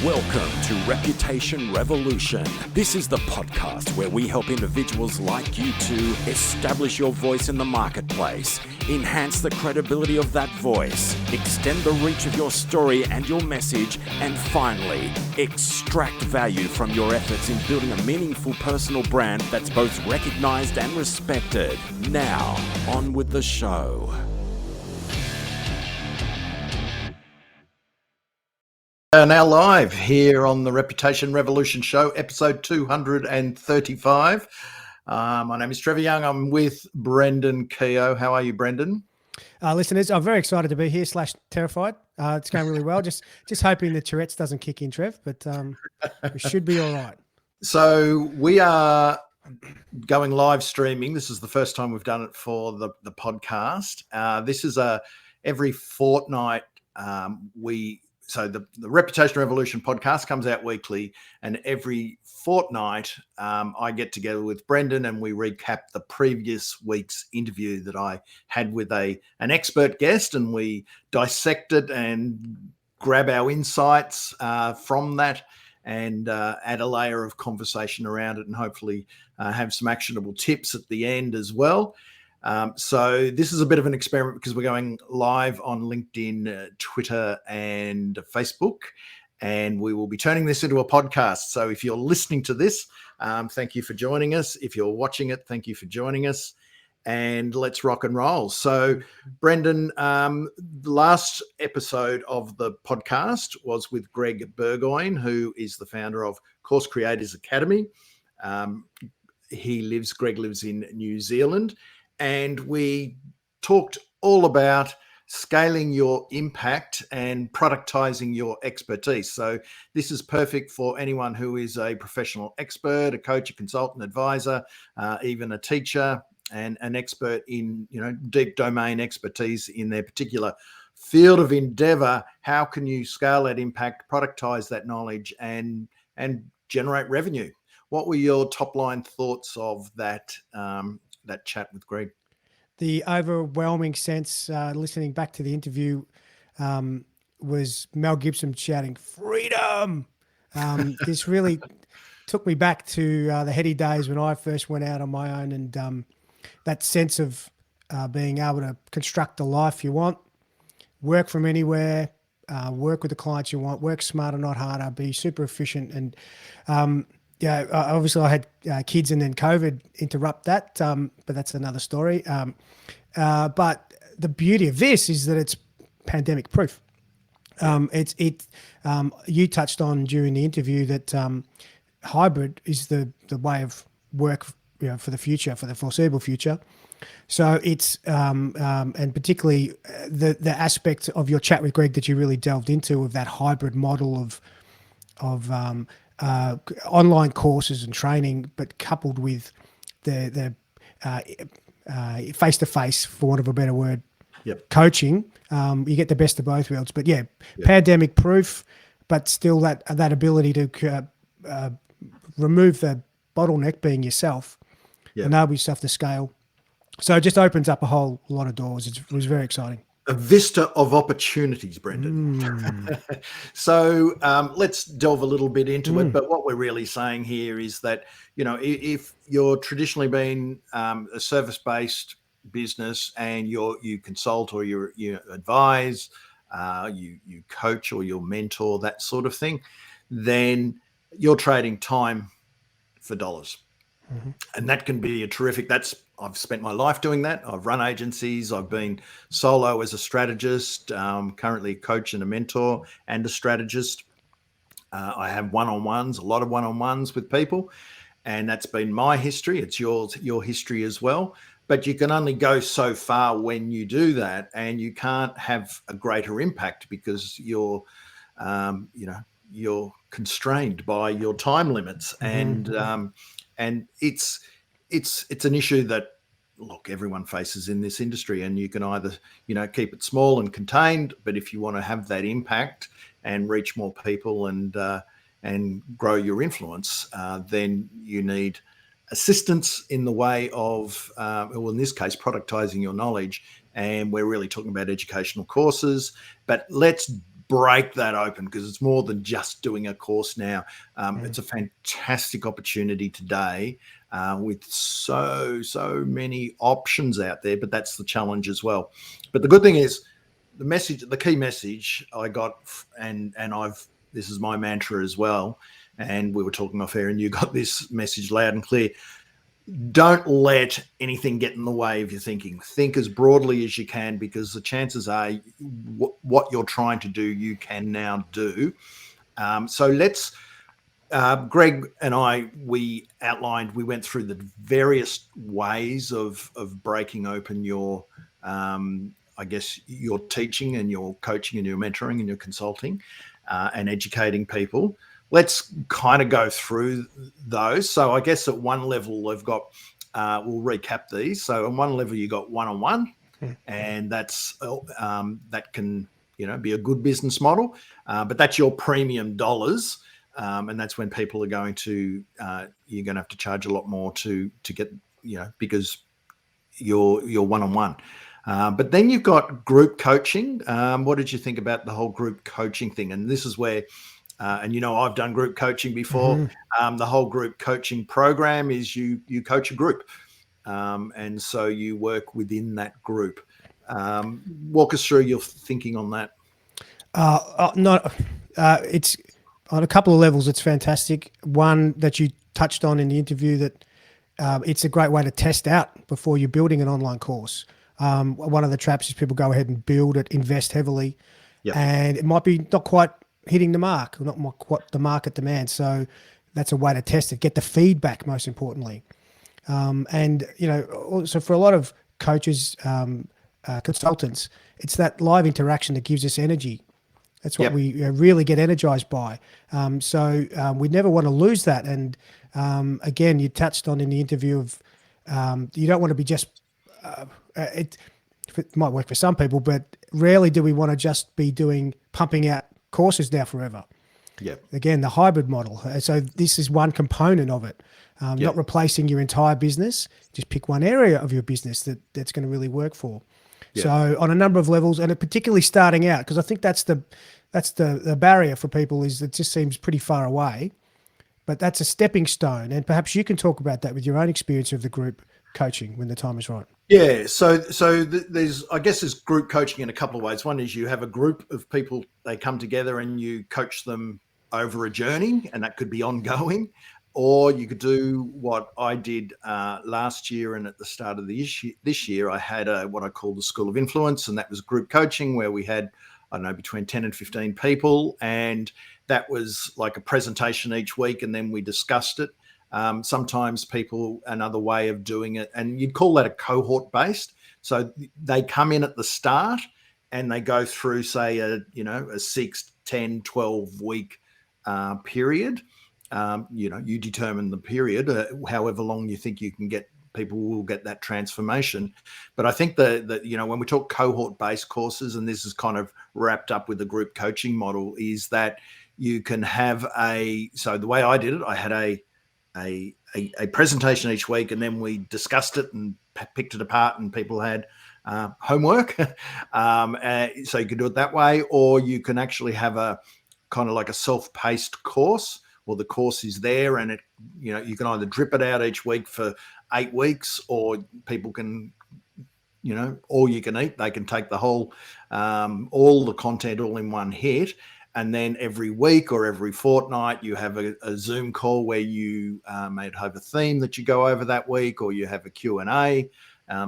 Welcome to Reputation Revolution. This is the podcast where we help individuals like you to establish your voice in the marketplace, enhance the credibility of that voice, extend the reach of your story and your message, and finally, extract value from your efforts in building a meaningful personal brand that's both recognized and respected. Now, on with the show. Now live here on the Reputation Revolution Show, episode 235. My name is Trevor Young. I'm with Brendan Keogh. How are you, Brendan? Listeners, I'm very excited to be here / terrified. It's going really well. Just hoping the Tourette's doesn't kick in, Trev, but we should be all right. So we are going live streaming. This is the first time we've done it for the podcast. This is every fortnight So the Reputation Revolution podcast comes out weekly, and every fortnight I get together with Brendan and we recap the previous week's interview that I had with an expert guest, and we dissect it and grab our insights from that and add a layer of conversation around it, and hopefully have some actionable tips at the end as well. So this is a bit of an experiment because we're going live on LinkedIn, Twitter, and Facebook, and we will be turning this into a podcast. So if you're listening to this, thank you for joining us. If you're watching it, thank you for joining us, and let's rock and roll. So Brendan, the last episode of the podcast was with Greg Burgoyne, who is the founder of Course Creators Academy. Greg lives in New Zealand. And we talked all about scaling your impact and productizing your expertise. So this is perfect for anyone who is a professional expert, a coach, a consultant, advisor, even a teacher, and an expert in, deep domain expertise in their particular field of endeavor. How can you scale that impact, productize that knowledge, and generate revenue? What were your top line thoughts of that chat with Greg? The overwhelming sense, listening back to the interview, was Mel Gibson shouting, "Freedom!" This really took me back to the heady days when I first went out on my own, and that sense of being able to construct the life you want, work from anywhere, work with the clients you want, work smarter, not harder, be super efficient. And obviously I had kids and then COVID interrupt that, but that's another story. But the beauty of this is that it's pandemic proof. You touched on during the interview that hybrid is the way of work, for the future, for the foreseeable future. So it's and particularly the aspect of your chat with Greg that you really delved into, of that hybrid model of online courses and training, but coupled with the face-to-face, for want of a better word, coaching. You get the best of both worlds. But pandemic proof, but still that ability to remove the bottleneck, being yourself, enable yourself to scale. So it just opens up a whole lot of doors. It was very exciting. A vista of opportunities, Brendan. So let's delve a little bit into it. But what we're really saying here is that, if you're traditionally been a service-based business and you consult or you advise, you coach or you mentor, that sort of thing, then you're trading time for dollars. Mm-hmm. And that can be I've spent my life doing that. I've run agencies. I've been solo as a strategist, currently a coach and a mentor and a strategist. I have one-on-ones, a lot of one-on-ones with people, and that's been my history. It's your history as well. But you can only go so far when you do that, and you can't have a greater impact because you're constrained by your time limits. Mm-hmm. And it's an issue that, look, everyone faces in this industry, and you can either, keep it small and contained, but if you want to have that impact and reach more people and grow your influence, then you need assistance in the way of, in this case, productizing your knowledge. And we're really talking about educational courses, but let's break that open, because it's more than just doing a course now. It's a fantastic opportunity today with so many options out there, but that's the challenge as well. But the good thing is the key message I got, and this is my mantra as well, and we were talking off air and you got this message loud and clear. Don't let anything get in the way of your thinking. Think as broadly as you can, because the chances are what you're trying to do, you can now do. So let's, Greg and we went through the various ways of breaking open your, I guess, your teaching and your coaching and your mentoring and your consulting and educating people. Let's kind of go through those. So I guess at one level we've got, we'll recap these. So on one level you got one-on-one, and that's that can, be a good business model, but that's your premium dollars, and that's when people are going to you're going to have to charge a lot more to get, because you're one-on-one. But then you've got group coaching. What did you think about the whole group coaching thing? And this is where and I've done group coaching before. The whole group coaching program is you coach a group, and so you work within that group. Walk us through your thinking on that. It's on a couple of levels. It's fantastic. One that you touched on in the interview, that it's a great way to test out before you're building an online course. One of the traps is people go ahead and build it, invest heavily, and it might be not quite hitting the mark, not what the market demands. So that's a way to test it, get the feedback, most importantly. And, also for a lot of coaches, consultants, it's that live interaction that gives us energy. That's what we really get energized by. So we never want to lose that. And again, you touched on in the interview of you don't want to be just, it might work for some people, but rarely do we want to just be pumping out courses now forever. Again, the hybrid model. So this is one component of it, not replacing your entire business. Just pick one area of your business that's going to really work for. So on a number of levels, and particularly starting out, because I think that's the barrier for people, is it just seems pretty far away, but that's a stepping stone. And perhaps you can talk about that with your own experience of the group coaching when the time is right. Yeah, so there's group coaching in a couple of ways. One is you have a group of people, they come together and you coach them over a journey, and that could be ongoing. Or you could do what I did last year, and at the start of this year, I had what I call the School of Influence, and that was group coaching where we had, I don't know, between 10 and 15 people, and that was like a presentation each week, and then we discussed it. Sometimes another way of doing it, and you'd call that a cohort-based. So they come in at the start and they go through, say, a 6, 10, 12 week period. You determine the period, however long you think you can get, people will get that transformation. But I think that when we talk cohort-based courses, and this is kind of wrapped up with the group coaching model, is that you can have so the way I did it, I had a presentation each week, and then we discussed it and picked it apart, and people had homework. So you could do it that way, or you can actually have a kind of like a self-paced course, or the course is there, and you can either drip it out each week for 8 weeks, or people can, all you can eat. They can take the whole, all the content all in one hit. And then every week or every fortnight, you have a Zoom call where you may have a theme that you go over that week, or you have a Q&A.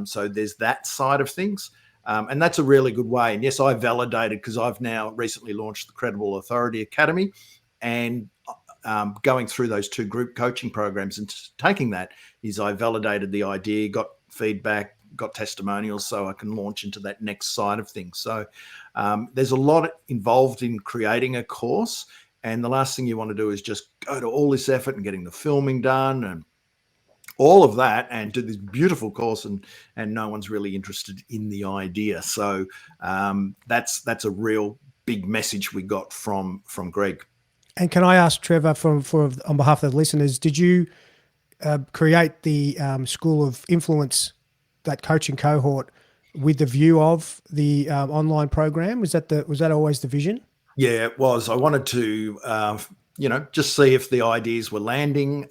So there's that side of things. And that's a really good way. And yes, I validated, because I've now recently launched the Credible Authority Academy, and going through those 2 group coaching programs and taking that is I validated the idea, got feedback, got testimonials, so I can launch into that next side of things. So there's a lot involved in creating a course, and the last thing you want to do is just go to all this effort and getting the filming done and all of that, and do this beautiful course, and no one's really interested in the idea. So that's a real big message we got from Greg. And can I ask, Trevor, on behalf of the listeners, did you create the School of Influence, that coaching cohort, with the view of the online program? Was that always the vision? Yeah, it was. I wanted to, just see if the ideas were landing.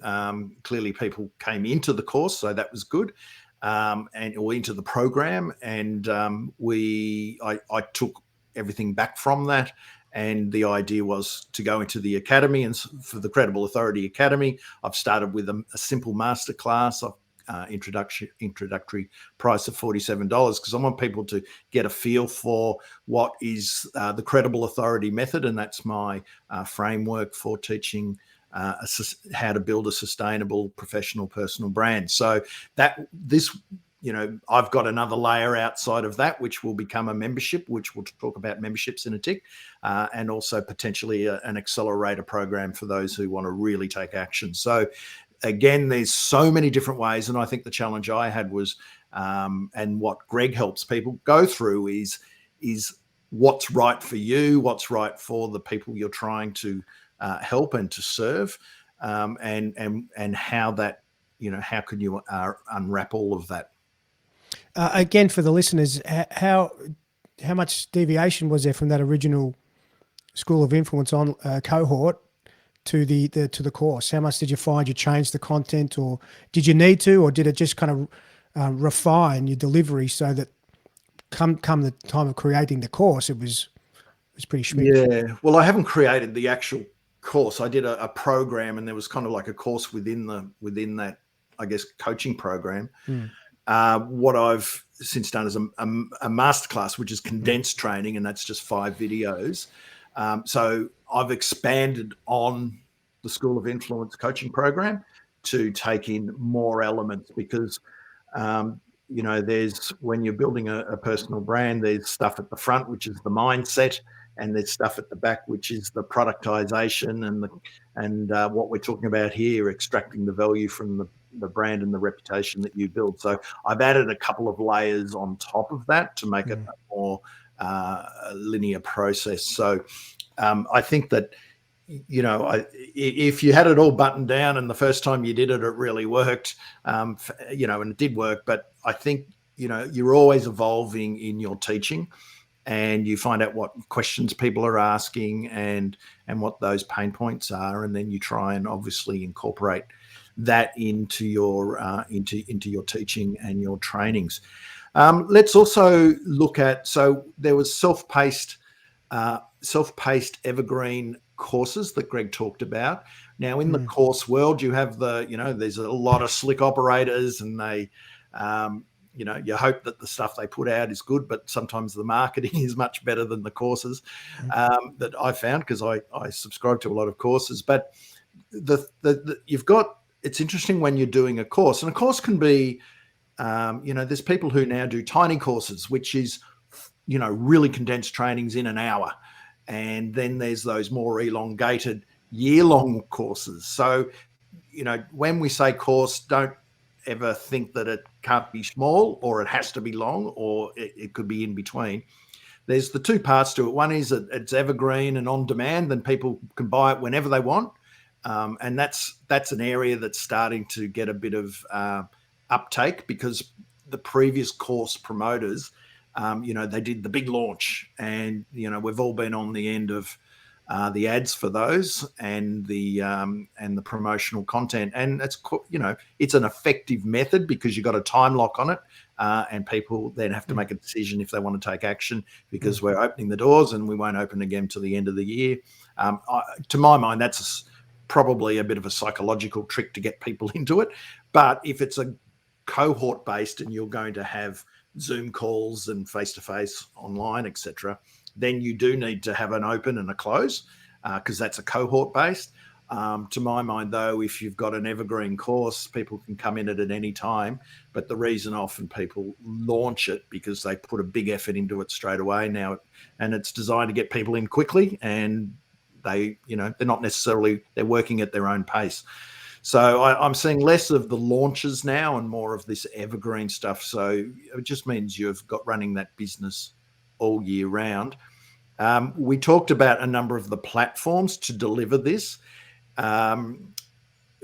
Clearly, people came into the course, so that was good, or into the program, and I took everything back from that. And the idea was to go into the academy, and for the Credible Authority Academy, I've started with a simple masterclass. Introductory price of $47 because I want people to get a feel for what is the Credible Authority method, and that's my framework for teaching how to build a sustainable professional personal brand. So I've got another layer outside of that, which will become a membership, which we'll talk about memberships in a tick, and also potentially an accelerator program for those who want to really take action. So again, there's so many different ways. And I think the challenge I had was, and what Greg helps people go through is what's right for you, what's right for the people you're trying to help and to serve, and how that, how can you unwrap all of that? Again, for the listeners, how much deviation was there from that original School of Influence on cohort to the course? How much did you find you changed the content, or did you need to, or did it just kind of refine your delivery so that come the time of creating the course, it was pretty schmick? Yeah, well, I haven't created the actual course. I did a program, and there was kind of like a course within that, I guess, coaching program. What I've since done is a masterclass, which is condensed training, and that's just 5 videos. So I've expanded on the School of Influence coaching program to take in more elements because, there's, when you're building a personal brand, there's stuff at the front, which is the mindset, and there's stuff at the back, which is the productization and what we're talking about here, extracting the value from the brand and the reputation that you build. So I've added a couple of layers on top of that to make it a more linear process. So I think that, if you had it all buttoned down and the first time you did it, it really worked, and it did work. But I think, you're always evolving in your teaching, and you find out what questions people are asking and what those pain points are. And then you try and obviously incorporate that into your into your teaching and your trainings. Let's also look at, so there was self-paced evergreen courses that Greg talked about. Now, in the course world, you have there's a lot of slick operators, and they, you hope that the stuff they put out is good, but sometimes the marketing is much better than the courses that I found, because I subscribe to a lot of courses. But you've got, it's interesting when you're doing a course, and a course can be, there's people who now do tiny courses, which is, really condensed trainings in an hour. And then there's those more elongated year-long courses. So, when we say course, don't ever think that it can't be small or it has to be long, or it could be in between. There's the 2 parts to it. One is that it's evergreen and on demand, and people can buy it whenever they want. And that's an area that's starting to get a bit of uptake, because the previous course promoters, they did the big launch, and we've all been on the end of the ads for those and the promotional content, and it's an effective method because you've got a time lock on it, and people then have to make a decision if they want to take action, because we're opening the doors and we won't open again till the end of the year. To my mind, that's probably a bit of a psychological trick to get people into it. But if it's a cohort-based and you're going to have Zoom calls and face-to-face online, etc., then you do need to have an open and a close, because that's a cohort-based. To my mind, though, if you've got an evergreen course, people can come in at any time. But the reason often people launch it, because they put a big effort into it straight away now, and it's designed to get people in quickly, and they're not necessarily, they're working at their own pace. So I'm seeing less of the launches now and more of this evergreen stuff. So it just means you've got running that business all year round. We talked about a number of the platforms to deliver this.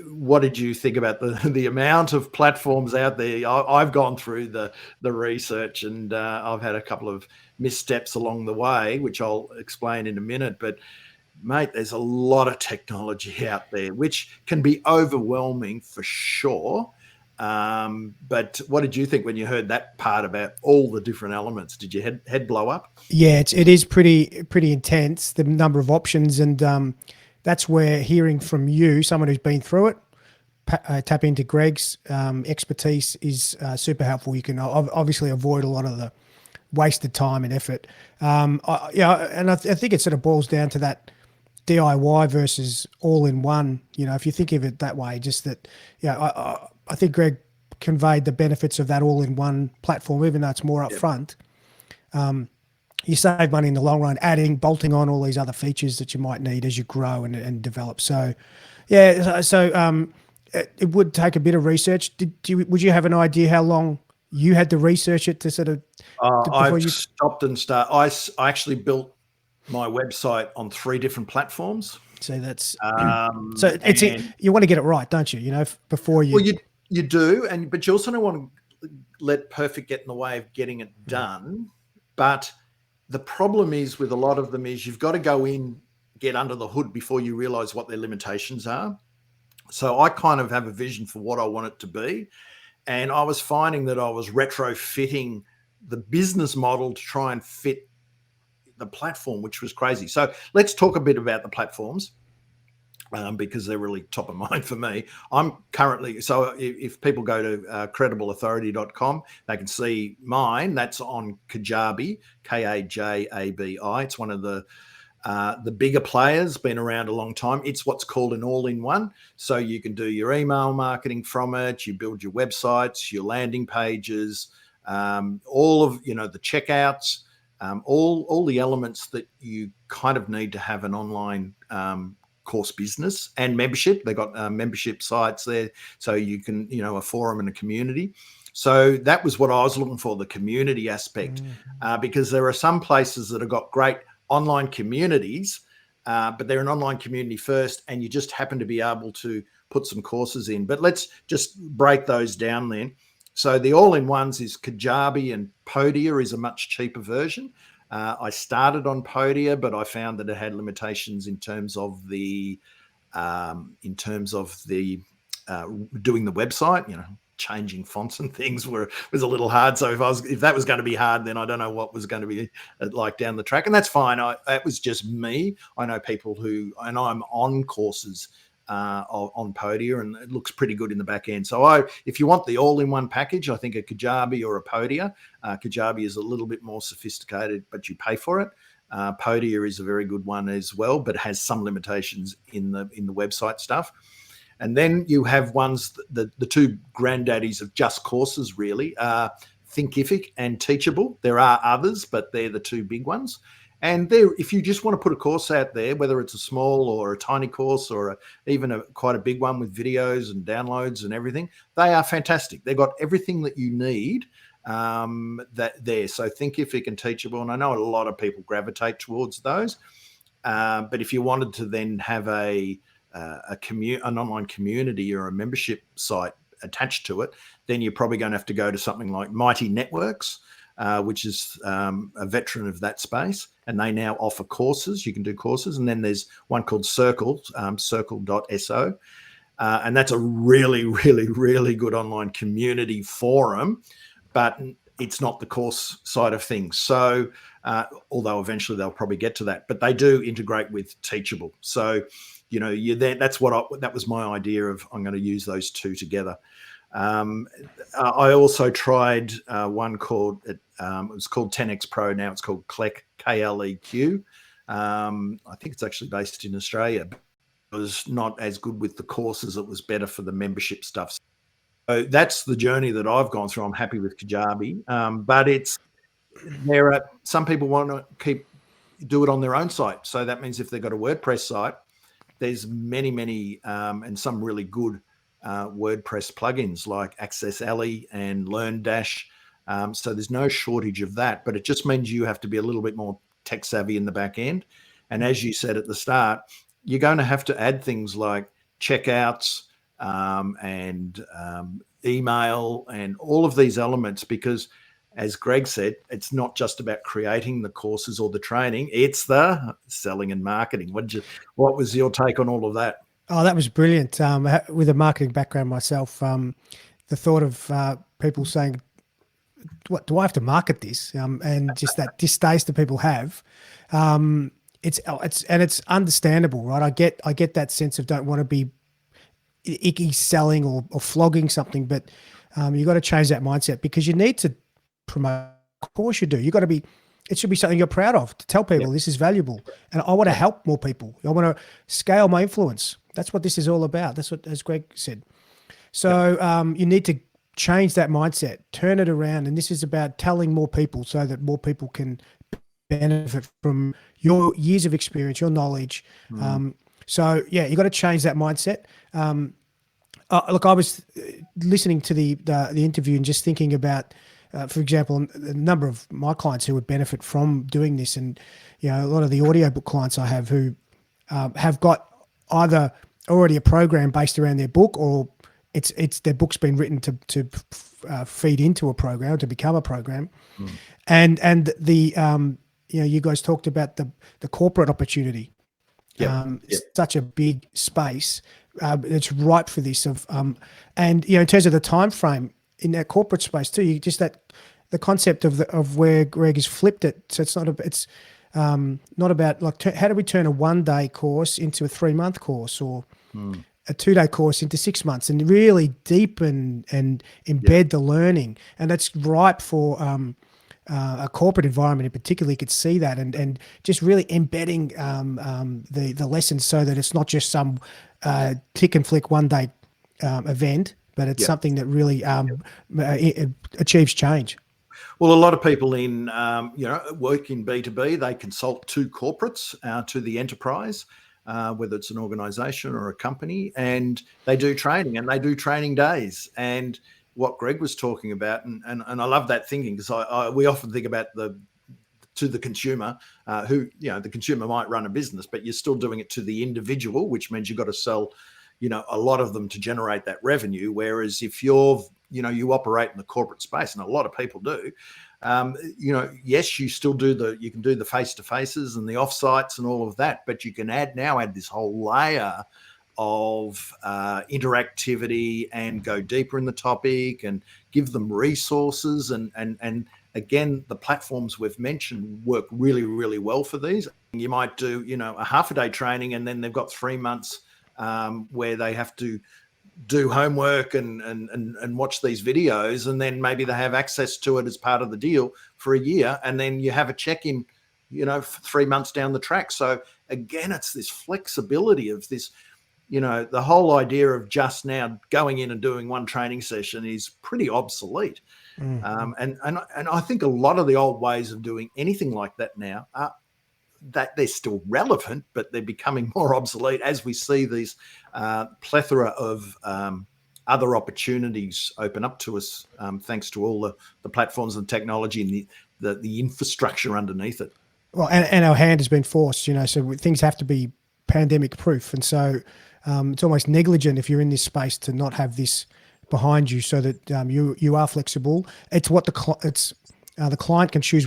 what did you think about the amount of platforms out there? I've gone through the research, and I've had a couple of missteps along the way, which I'll explain in a minute. But mate, there's a lot of technology out there, which can be overwhelming for sure. But what did you think when you heard that part about all the different elements? Did your head blow up? Yeah, it is pretty intense, the number of options, and that's where hearing from you, someone who's been through it, tap into Greg's expertise is super helpful. You can obviously avoid a lot of the wasted time and effort. And I think it sort of boils down to that DIY versus all-in-one. You know, if you think of it that way, just that, I think Greg conveyed the benefits of that all-in-one platform, even though it's more upfront. You save money in the long run, bolting on all these other features that you might need as you grow and develop. So, it would take a bit of research. Would you have an idea how long you had to research it to sort of? Stopped and start. I actually built my website on 3 different platforms. So that's so it's you want to get it right, don't you? You know, before you. Well, you do, but you also don't want to let perfect get in the way of getting it done. But the problem is with a lot of them is you've got to go in, get under the hood before you realize what their limitations are. So I kind of have a vision for what I want it to be. And I was finding that I was retrofitting the business model to try and fit the platform, which was crazy. So let's talk a bit about the platforms. Because they're really top of mind for me. I'm currently, so if people go to credibleauthority.com, they can see mine. That's on Kajabi, Kajabi. It's one of the bigger players, been around a long time. It's what's called an all-in-one. So you can do your email marketing from it. You build your websites, your landing pages, all of, the checkouts, all the elements that you kind of need to have an online course business and membership. They've got membership sites there, so you can, a forum and a community. So that was what I was looking for, the community aspect, because there are some places that have got great online communities, but they're an online community first, and you just happen to be able to put some courses in. But let's just break those down then. So the all-in-ones is Kajabi, and Podia is a much cheaper version. I started on Podia, but I found that it had limitations in terms of the doing the website. Changing fonts and things was a little hard. So if that was going to be hard, then I don't know what was going to be like down the track. And that's fine. That was just me. I know people and I'm on courses on Podia, and it looks pretty good in the back end. So if you want the all-in-one package, I think a Kajabi or a Podia. Kajabi is a little bit more sophisticated, but you pay for it. Podia is a very good one as well, but has some limitations in the website stuff. And then you have ones, the 2 granddaddies of just courses really are Thinkific and Teachable. There are others, but they're the 2 big ones. And if you just want to put a course out there, whether it's a small or a tiny course or even quite a big one with videos and downloads and everything, they are fantastic. They've got everything that you need there. So Thinkific and Teachable, and I know a lot of people gravitate towards those. But if you wanted to then have an online community or a membership site attached to it, then you're probably going to have to go to something like Mighty Networks, which is a veteran of that space, and they now offer courses. You can do courses. And then there's one called Circle, circle.so, and that's a really, really, really good online community forum, but it's not the course side of things. So although eventually they'll probably get to that, but they do integrate with Teachable. So you're there. That was my idea of, I'm going to use those 2 together. I also tried one called, it was called 10X Pro. Now it's called Kleq, Kleq. I think it's actually based in Australia. It was not as good with the courses. It was better for the membership stuff. So that's the journey that I've gone through. I'm happy with Kajabi, but there are some people want to do it on their own site. So that means if they've got a WordPress site, there's many, and some really good WordPress plugins like Access Alley and LearnDash. So there's no shortage of that, but it just means you have to be a little bit more tech savvy in the back end. And as you said at the start, you're going to have to add things like checkouts, and email and all of these elements, because as Greg said, it's not just about creating the courses or the training, it's the selling and marketing. What was your take on all of that? Oh, that was brilliant. With a marketing background myself, the thought of people saying, "What do I have to market this?" And just that distaste that people have, it's understandable, right? I get that sense of don't want to be icky selling or flogging something, but you got to change that mindset, because you need to promote. Of course you do. You got to be. It should be something you're proud of, to tell people this is valuable, and I want to help more people. I want to scale my influence. That's what this is all about. That's what, as Greg said. So you need to change that mindset, turn it around, and this is about telling more people so that more people can benefit from your years of experience, your knowledge. So yeah, you got to change that mindset. Look, I was listening to the interview and just thinking about, for example, a number of my clients who would benefit from doing this, and a lot of the audiobook clients I have who have got either already a program based around their book, or it's their book's been written to feed into a program, to become a program. And the you guys talked about the corporate opportunity. It's such a big space. It's ripe for this and in terms of the time frame in that corporate space too, you just the concept of where Greg has flipped it. So it's not about like how do we turn a 1-day course into a 3-month course, or a 2-day course into 6 months, and really deepen and embed the learning. And that's ripe for a corporate environment in particular. You could see that, and just really embedding the lessons so that it's not just some tick and flick 1-day event, but it's something that really achieves change. Well, a lot of people in work in B2B, they consult to corporates, to the enterprise, whether it's an organization or a company, and they do training, and they do training days. And what Greg was talking about, and I love that thinking, because we often think about to the consumer, who the consumer might run a business, but you're still doing it to the individual, which means you've got to sell a lot of them to generate that revenue. Whereas if you operate in the corporate space, and a lot of people do, yes, you still you can do the face-to-faces and the off-sites and all of that, but you can add this whole layer of interactivity and go deeper in the topic and give them resources. And again, the platforms we've mentioned work really, really well for these. You might do, a half-a-day training, and then they've got 3 months where they have to do homework and watch these videos, and then maybe they have access to it as part of the deal for a year, and then you have a check-in 3 months down the track. So again, it's this flexibility of this, the whole idea of just now going in and doing one training session is pretty obsolete. And I think a lot of the old ways of doing anything like that now are that they're still relevant, but they're becoming more obsolete as we see these plethora of other opportunities open up to us, thanks to all the platforms and technology and the infrastructure underneath it. Well, and our hand has been forced, so things have to be pandemic proof. And so it's almost negligent if you're in this space to not have this behind you, so that you are flexible. It's what the client can choose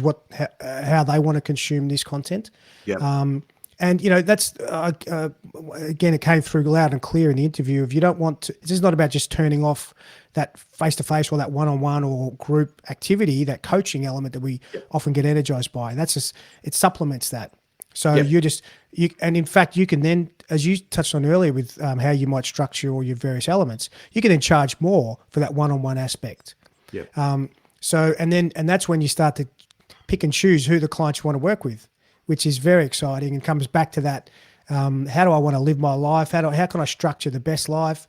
how they want to consume this content. And that's again, it came through loud and clear in the interview. If you don't want to, this is not about just turning off that face-to-face or that one-on-one or group activity, that coaching element that we often get energized by. That's just, it supplements that. So and in fact, you can then, as you touched on earlier with how you might structure all your various elements, you can then charge more for that one-on-one aspect. So, and that's when you start to pick and choose who the clients you want to work with, which is very exciting, and comes back to that. How do I want to live my life? How can I structure the best life?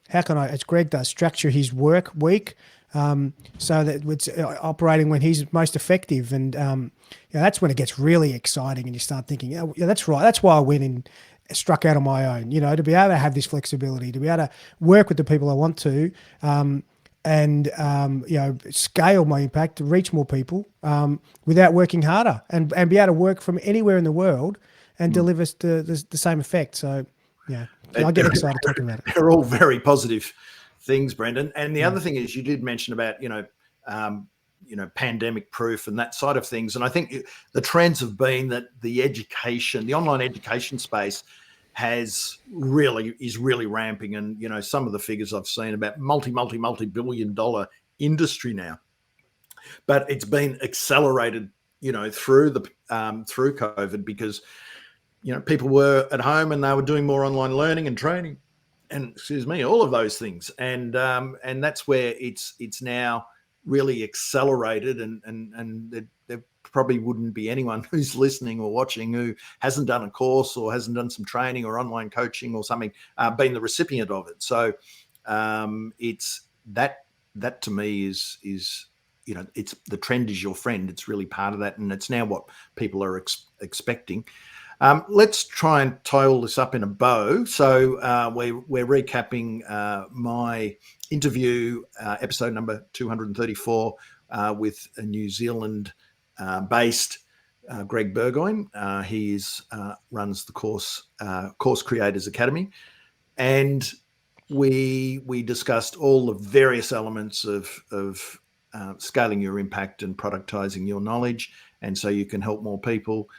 How can I, as Greg does, structure his work week so that it's operating when he's most effective? And that's when it gets really exciting, and you start thinking, yeah, that's right. That's why I went and struck out on my own, to be able to have this flexibility, to be able to work with the people I want to, and scale my impact to reach more people without working harder, and be able to work from anywhere in the world and deliver the same effect. So, I get excited talking about it. They're all very positive things, Brendan. And the other thing is, you did mention about pandemic proof and that side of things. And I think the trends have been that the online education space is really ramping. And some of the figures I've seen about multi-billion-dollar industry now, but it's been accelerated through COVID, because people were at home and they were doing more online learning and training, and all of those things, and that's where it's now really accelerated, and there probably wouldn't be anyone who's listening or watching who hasn't done a course or hasn't done some training or online coaching or something, been the recipient of it. So it's that to me is it's the trend is your friend. It's really part of that, and it's now what people are expecting. Let's try and tie all this up in a bow. So we're recapping my interview, episode number 234, with a New Zealand based Greg Burgoyne. He runs the Course Creators Academy, and we discussed all the various elements of scaling your impact and productizing your knowledge, and so you can help more people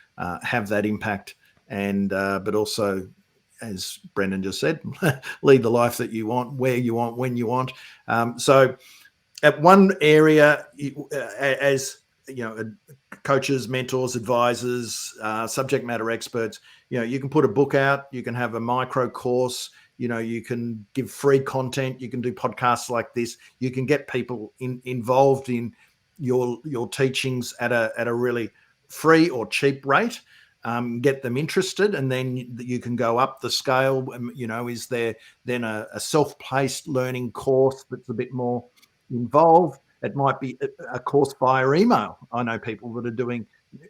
have that impact, and but also, as Brendan just said, lead the life that you want, where you want, when you want. So at one area, as coaches, mentors, advisors, subject matter experts, you can put a book out, you can have a micro course, you can give free content, you can do podcasts like this, you can get people involved in your teachings at a really free or cheap rate, get them interested, and then you can go up the scale. Is there then a self-paced learning course that's a bit more involved? It might be a course via email. I know people that are doing,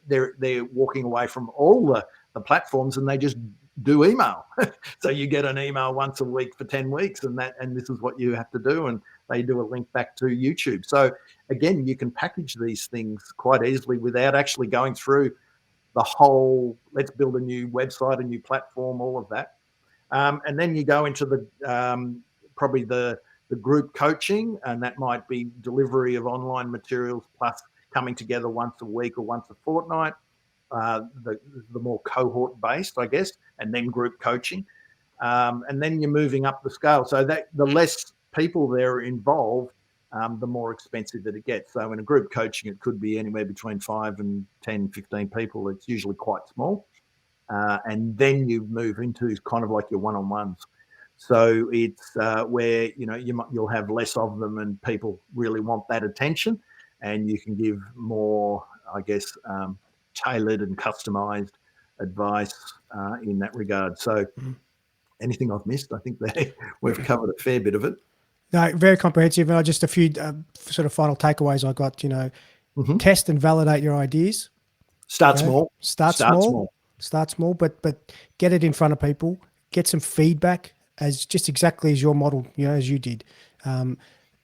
they're walking away from all the platforms and they just do email. So you get an email once a week for 10 weeks, and this is what you have to do, and they do a link back to YouTube. So again, you can package these things quite easily without actually going through the whole, let's build a new website, a new platform, all of that. And then you go into the probably the group coaching, and that might be delivery of online materials plus coming together once a week or once a fortnight. The more cohort-based, I guess, and then group coaching. And then you're moving up the scale. So that the less people there are involved, the more expensive that it gets. So in a group coaching, it could be anywhere between 5 and 10, 15 people. It's usually quite small. And then you move into kind of like your one-on-ones. So it's where, you'll have less of them and people really want that attention, and you can give more, I guess, tailored and customized advice in that regard. So anything I've missed, I think we've covered a fair bit of it. No, very comprehensive. And just a few sort of final takeaways I got, test and validate your ideas. Start small. Start small, but get it in front of people, get some feedback as just exactly as your model, as you did.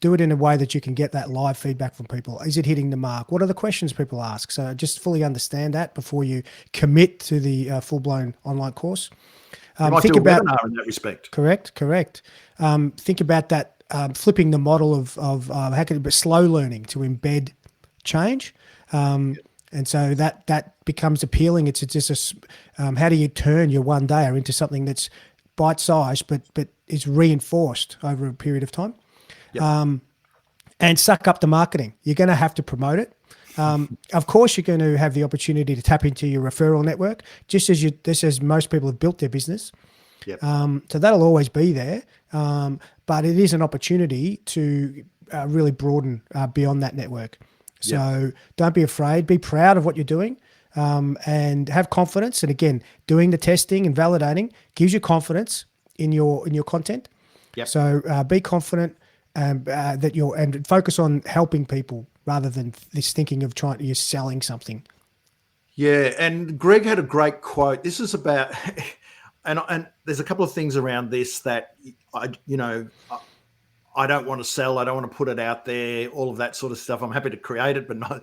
Do it in a way that you can get that live feedback from people. Is it hitting the mark? What are the questions people ask? So just fully understand that before you commit to the full-blown online course. You might do a webinar in that respect. Correct. Think about that, flipping the model of how can it be slow learning to embed change. And so that becomes appealing. It's just how do you turn your one dayer into something that's bite-sized but is reinforced over a period of time? Yep. And suck up the marketing. You're going to have to promote it. Of course, you're going to have the opportunity to tap into your referral network, just as most people have built their business. Yep. So that'll always be there. But it is an opportunity to really broaden beyond that network. So Don't be afraid. Be proud of what you're doing, and have confidence. And again, doing the testing and validating gives you confidence in your content. Yep. So be confident. And focus on helping people rather than this thinking of you're selling something. Yeah, and Greg had a great quote. This is about, and there's a couple of things around this that I don't want to sell. I don't want to put it out there, all of that sort of stuff. I'm happy to create it, but not,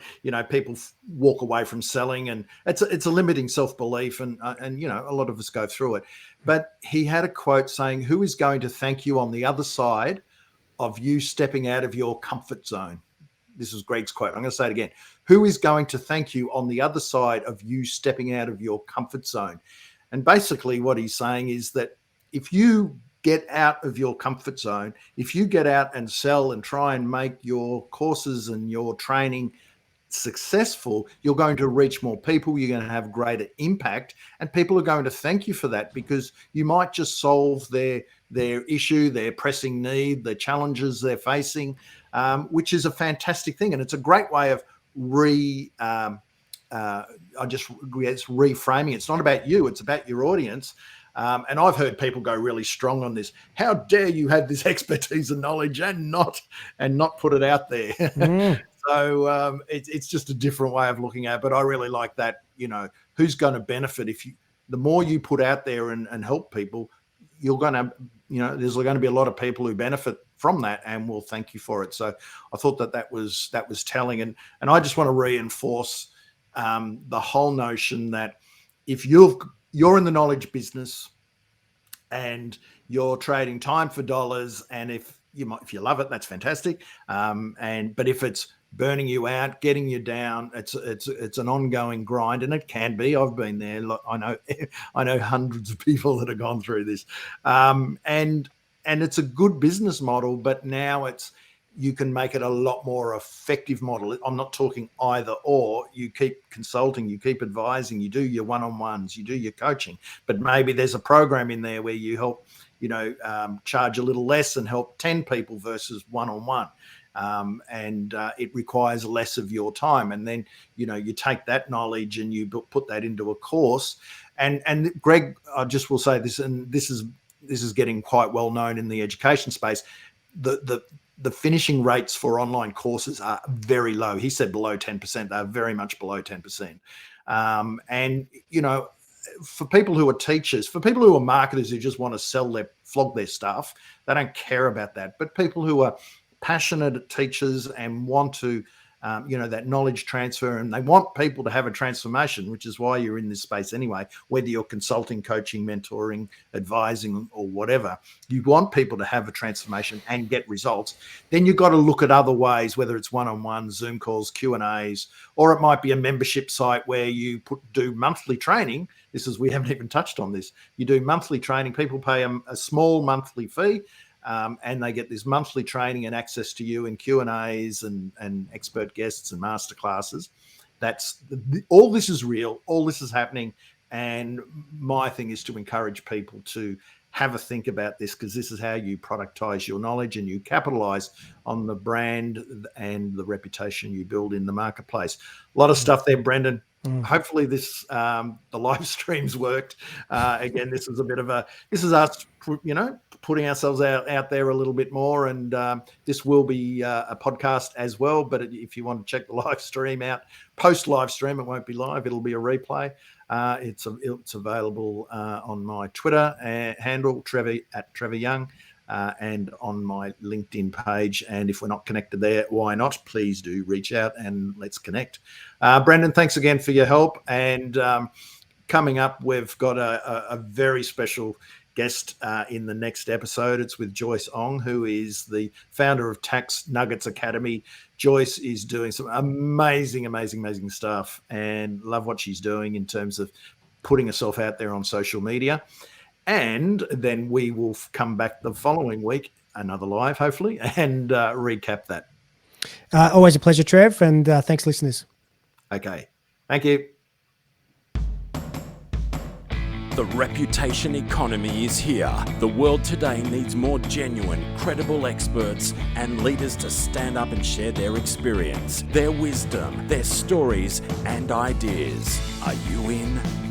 people walk away from selling, and it's a limiting self-belief. And a lot of us go through it. But he had a quote saying, "Who is going to thank you on the other side of you stepping out of your comfort zone?" This is Greg's quote. I'm going to say it again. Who is going to thank you on the other side of you stepping out of your comfort zone? And basically what he's saying is that if you get out of your comfort zone, if you get out and sell and try and make your courses and your training successful, you're going to reach more people, you're going to have greater impact, and people are going to thank you for that, because you might just solve their issue, their pressing need, the challenges they're facing, which is a fantastic thing. And it's a great way of reframing. It's not about you, it's about your audience. And I've heard people go really strong on this. How dare you have this expertise and knowledge and not put it out there? So it's just a different way of looking at it. But I really like that. Who's going to benefit the more you put out there and help people, you're going to, there's going to be a lot of people who benefit from that and will thank you for it. So I thought that was telling. And I just want to reinforce the whole notion that if you're in the knowledge business and you're trading time for dollars, and if you love it, that's fantastic. But if it's burning you out, getting you down, it's an ongoing grind, and it can be. I've been there. I know hundreds of people that have gone through this, and it's a good business model. But now you can make it a lot more effective model. I'm not talking either or. You keep consulting, you keep advising, you do your one-on-ones, you do your coaching, but maybe there's a program in there where you help, charge a little less and help 10 people versus one-on-one. And it requires less of your time. And then, you take that knowledge and you put that into a course. And Greg, I just will say this, and this is getting quite well known in the education space. The finishing rates for online courses are very low. He said below 10%. They're very much below 10%. And, for people who are teachers, for people who are marketers who just want to flog their stuff, they don't care about that. But people who are passionate teachers and want to, that knowledge transfer, and they want people to have a transformation, which is why you're in this space anyway, whether you're consulting, coaching, mentoring, advising, or whatever, you want people to have a transformation and get results. Then you've got to look at other ways, whether it's one-on-one, Zoom calls, Q&As, or it might be a membership site where you do monthly training. We haven't even touched on this. You do monthly training. People pay a small monthly fee, and they get this monthly training and access to you in Q&As and expert guests and masterclasses. All this is real. All this is happening. And my thing is to encourage people to have a think about this, because this is how you productize your knowledge and you capitalize on the brand and the reputation you build in the marketplace. A lot of stuff there, Brendan. Hopefully this the live streams worked. Again, this is us, putting ourselves out there a little bit more, and this will be a podcast as well. But if you want to check the live stream out, post live stream, it won't be live; it'll be a replay. It's available on my Twitter handle, Trevor Young, and on my LinkedIn page. And if we're not connected there, why not? Please do reach out and let's connect. Brendan, thanks again for your help. And coming up, we've got a very special guest in the next episode. It's with Joyce Ong, who is the founder of Tax Nuggets Academy. Joyce is doing some amazing stuff, and love what she's doing in terms of putting herself out there on social media. And then we will come back the following week, another live, hopefully, and recap that. Always a pleasure, Trev, and thanks, listeners. Okay. Thank you. The reputation economy is here. The world today needs more genuine, credible experts and leaders to stand up and share their experience, their wisdom, their stories and ideas. Are you in?